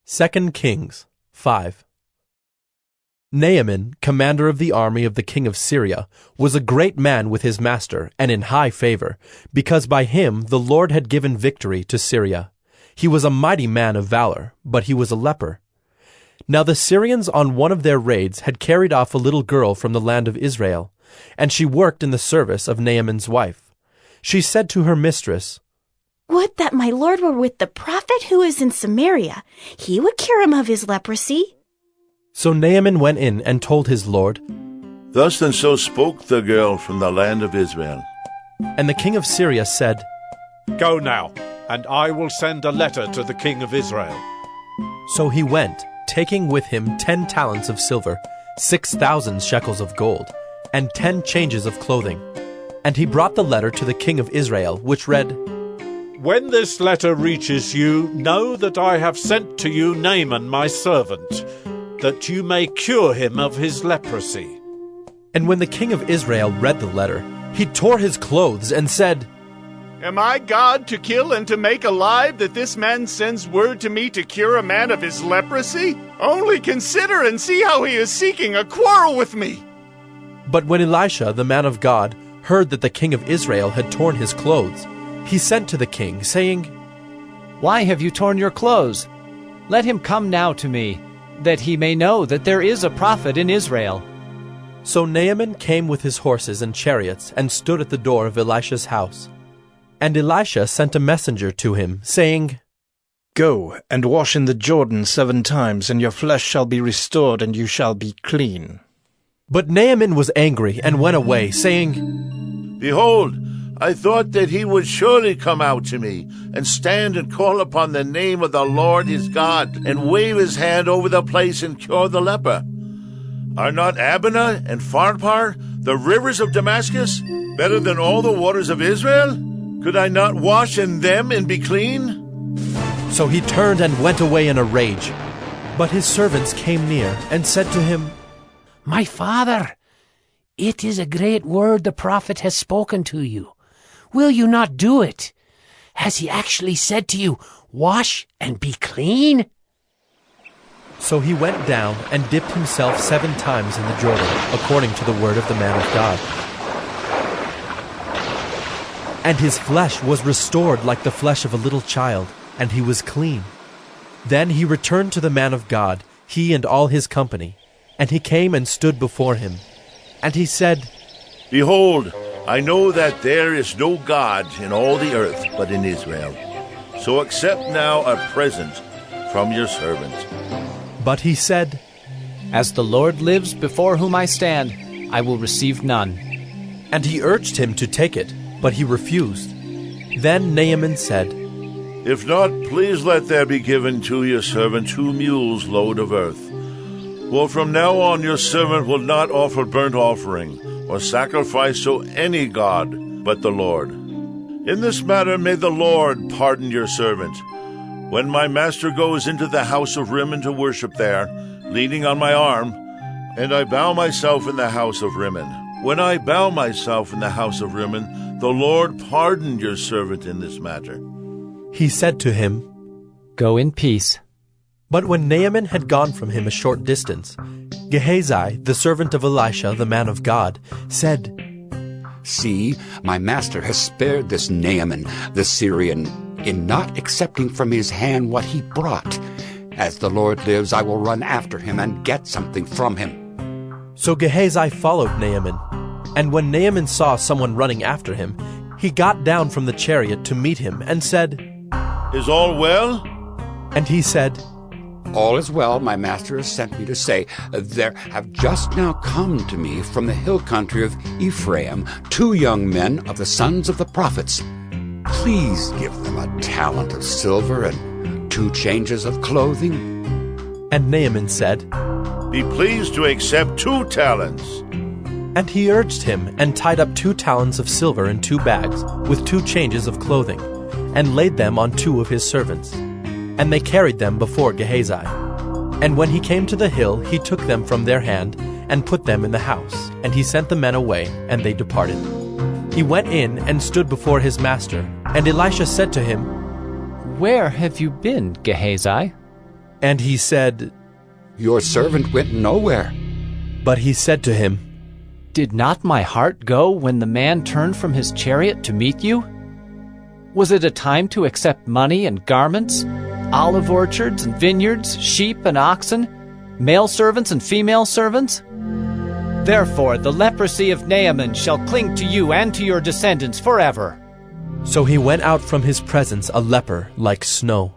2 Kings 5. Naaman, commander of the army of the king of Syria, was a great man with his master and in high favor, because by him the Lord had given victory to Syria. He was a mighty man of valor, but he was a leper. Now the Syrians on one of their raids had carried off a little girl from the land of Israel, and she worked in the service of Naaman's wife. She said to her mistress, "Would that my lord were with the prophet who is in Samaria. He would cure him of his leprosy." So Naaman went in and told his lord. Thus and so spoke the girl from the land of Israel. And the king of Syria said, "Go now, and I will send a letter to the king of Israel." So he went, taking with him 10 talents of silver, 6,000 shekels of gold, and 10 changes of clothing. And he brought the letter to the king of Israel, which read, "When this letter reaches you, know that I have sent to you Naaman my servant, that you may cure him of his leprosy." And when the king of Israel read the letter, he tore his clothes and said, "Am I God to kill and to make alive, that this man sends word to me to cure a man of his leprosy? Only consider and see how he is seeking a quarrel with me." But when Elisha, the man of God, heard that the king of Israel had torn his clothes, he sent to the king, saying, "Why have you torn your clothes? Let him come now to me, that he may know that there is a prophet in Israel." So Naaman came with his horses and chariots and stood at the door of Elisha's house. And Elisha sent a messenger to him, saying, "Go and wash in the Jordan 7 times, and your flesh shall be restored, and you shall be clean." But Naaman was angry and went away, saying, Behold, I thought that he would surely come out to me, and stand and call upon the name of the Lord his God, and wave his hand over the place and cure the leper. Are not Abana and Pharpar, the rivers of Damascus, better than all the waters of Israel? Could I not wash in them and be clean? So he turned and went away in a rage. But his servants came near and said to him, "My father, it is a great word the prophet has spoken to you. Will you not do it? Has he actually said to you, 'Wash and be clean'?" So he went down and dipped himself 7 times in the Jordan, according to the word of the man of God. And his flesh was restored like the flesh of a little child, and he was clean. Then he returned to the man of God, he and all his company, and he came and stood before him. And he said, Behold, I know that there is no God in all the earth but in Israel. So accept now a present from your servant. But he said, "As the Lord lives before whom I stand, I will receive none." And he urged him to take it, but he refused. Then Naaman said, If not, please let there be given to your servant 2 mules' load of earth. For from now on your servant will not offer burnt offering or sacrifice to any god but the Lord. In this matter may the Lord pardon your servant. When my master goes into the house of Rimmon to worship there, leaning on my arm, and I bow myself in the house of Rimmon. When I bow myself in the house of Rimmon, the Lord pardoned your servant in this matter." He said to him, "Go in peace." But when Naaman had gone from him a short distance, Gehazi, the servant of Elisha, the man of God, said, "See, my master has spared this Naaman, the Syrian, in not accepting from his hand what he brought. As the Lord lives, I will run after him and get something from him." So Gehazi followed Naaman, and when Naaman saw someone running after him, he got down from the chariot to meet him and said, Is all well? And he said, "All is well, my master has sent me to say, there have just now come to me from the hill country of Ephraim 2 young men of the sons of the prophets. Please give them a talent of silver and 2 changes of clothing." And Naaman said, Be pleased to accept 2 talents. And he urged him, and tied up 2 talents of silver in 2 bags, with 2 changes of clothing, and laid them on 2 of his servants. And they carried them before Gehazi. And when he came to the hill, he took them from their hand, and put them in the house. And he sent the men away, and they departed. He went in and stood before his master. And Elisha said to him, "Where have you been, Gehazi?" And he said, Your servant went nowhere. But he said to him, Did not my heart go when the man turned from his chariot to meet you? Was it a time to accept money and garments, olive orchards and vineyards, sheep and oxen, male servants and female servants? Therefore the leprosy of Naaman shall cling to you and to your descendants forever. So he went out from his presence a leper like snow.